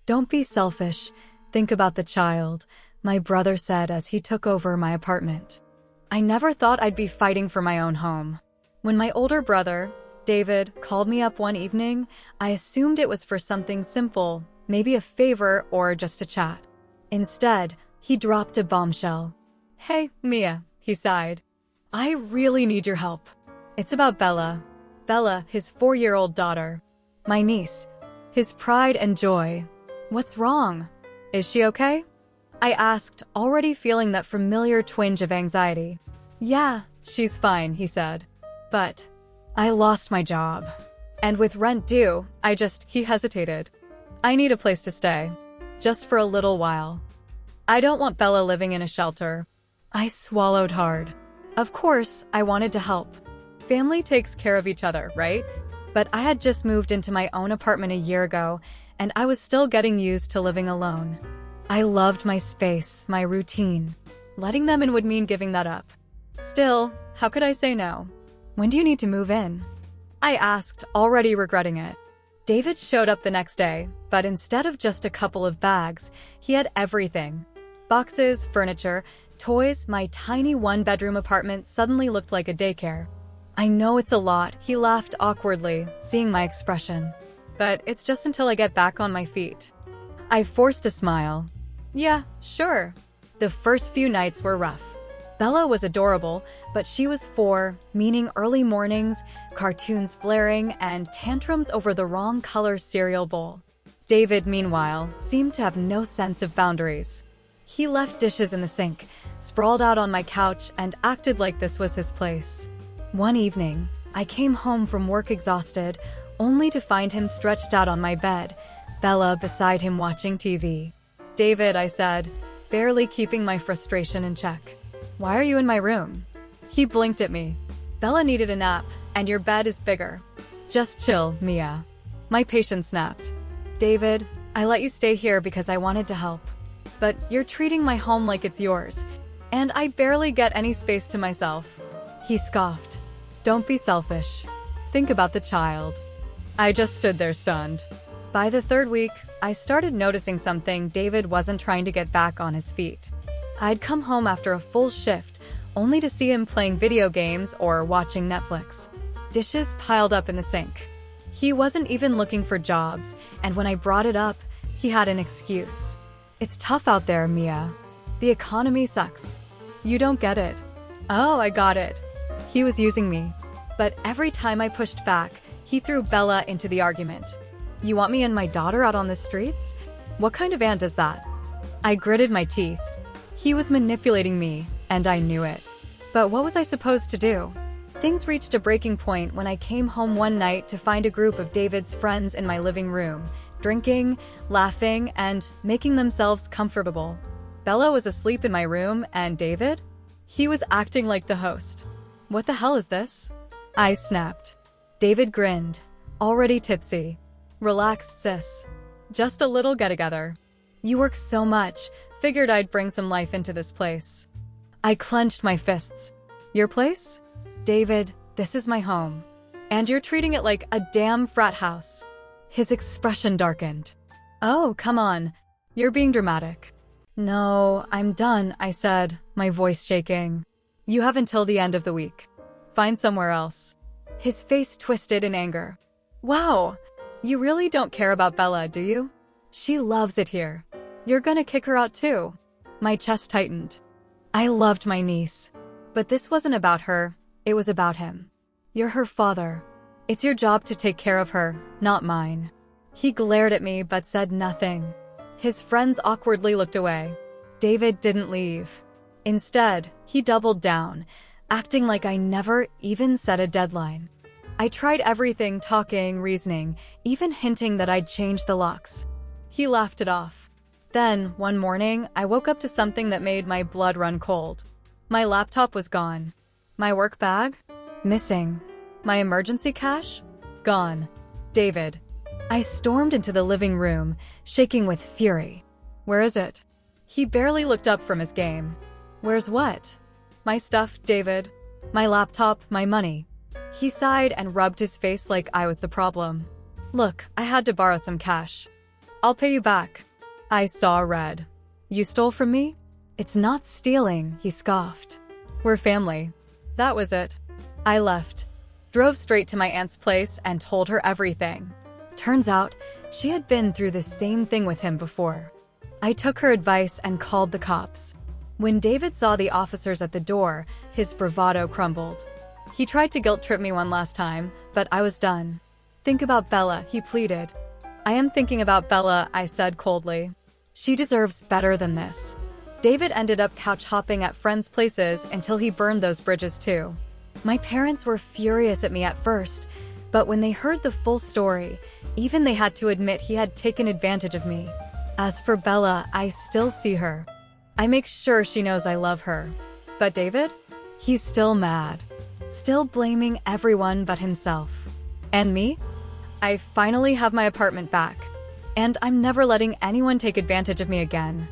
Don't be selfish. Think about the child, my brother said as he took over my apartment. I never thought I'd be fighting for my own home. When my older brother, David, called me up one evening, I assumed it was for something simple, maybe a favor or just a chat. Instead, he dropped a bombshell. "Hey, Mia," he sighed. "I really need your help. It's about Bella. Bella, his 4-year-old daughter. My niece. His pride and joy. What's wrong? Is she okay?" I asked, already feeling that familiar twinge of anxiety. "Yeah, she's fine," he said. "But I lost my job. And with rent due, he hesitated. I need a place to stay. Just for a little while. I don't want Bella living in a shelter." I swallowed hard. Of course, I wanted to help. Family takes care of each other, right? But I had just moved into my own apartment a year ago, and I was still getting used to living alone. I loved my space, my routine. Letting them in would mean giving that up. Still, how could I say no? "When do you need to move in?" I asked, already regretting it. David showed up the next day, but instead of just a couple of bags, he had everything. Boxes, furniture, toys. My tiny one-bedroom apartment suddenly looked like a daycare. "I know it's a lot," he laughed awkwardly, seeing my expression. "But it's just until I get back on my feet." I forced a smile. "Yeah, sure." The first few nights were rough. Bella was adorable, but she was 4, meaning early mornings, cartoons flaring, and tantrums over the wrong color cereal bowl. David, meanwhile, seemed to have no sense of boundaries. He left dishes in the sink, sprawled out on my couch, and acted like this was his place. One evening, I came home from work exhausted, only to find him stretched out on my bed, Bella beside him watching TV. "David," I said, barely keeping my frustration in check. "Why are you in my room?" He blinked at me. "Bella needed a nap, and your bed is bigger. Just chill, Mia." My patience snapped. "David, I let you stay here because I wanted to help. But you're treating my home like it's yours, and I barely get any space to myself." He scoffed. "Don't be selfish. Think about the child." I just stood there stunned. By the 3rd week, I started noticing something. David wasn't trying to get back on his feet. I'd come home after a full shift, only to see him playing video games or watching Netflix. Dishes piled up in the sink. He wasn't even looking for jobs, and when I brought it up, he had an excuse. "It's tough out there, Mia. The economy sucks. You don't get it." Oh, I got it. He was using me. But every time I pushed back, he threw Bella into the argument. "You want me and my daughter out on the streets? What kind of aunt is that?" I gritted my teeth. He was manipulating me, and I knew it. But what was I supposed to do? Things reached a breaking point when I came home one night to find a group of David's friends in my living room, drinking, laughing, and making themselves comfortable. Bella was asleep in my room, and David? He was acting like the host. "What the hell is this?" I snapped. David grinned, already tipsy. "Relax, sis. Just a little get-together. You work so much, figured I'd bring some life into this place." I clenched my fists. "Your place?" "David, this is my home. And you're treating it like a damn frat house." His expression darkened. "Oh, come on. You're being dramatic." "No, I'm done," I said, my voice shaking. "You have until the end of the week. Find somewhere else." His face twisted in anger. "Wow, you really don't care about Bella, do you? She loves it here. You're gonna kick her out too." My chest tightened. I loved my niece. But this wasn't about her, it was about him. "You're her father. It's your job to take care of her, not mine." He glared at me but said nothing. His friends awkwardly looked away. David didn't leave. Instead, he doubled down, acting like I never even set a deadline. I tried everything, talking, reasoning, even hinting that I'd change the locks. He laughed it off. Then, one morning, I woke up to something that made my blood run cold. My laptop was gone. My work bag? Missing. My emergency cash? Gone. David. I stormed into the living room, shaking with fury. "Where is it?" He barely looked up from his game. "Where's what?" "My stuff, David. My laptop, my money." He sighed and rubbed his face like I was the problem. "Look, I had to borrow some cash." I'll pay you back. I saw red. You stole from me? It's not stealing, he scoffed. We're family. That was it. I left, drove straight to my aunt's place and told her everything. Turns out, she had been through the same thing with him before. I took her advice and called the cops. When David saw the officers at the door, his bravado crumbled. He tried to guilt-trip me one last time, but I was done. Think about Bella, he pleaded. I am thinking about Bella, I said coldly. She deserves better than this. David ended up couch-hopping at friends' places until he burned those bridges too. My parents were furious at me at first, but when they heard the full story, even they had to admit he had taken advantage of me. As for Bella, I still see her. I make sure she knows I love her. But David? He's still mad. Still blaming everyone but himself. And me? I finally have my apartment back. And I'm never letting anyone take advantage of me again.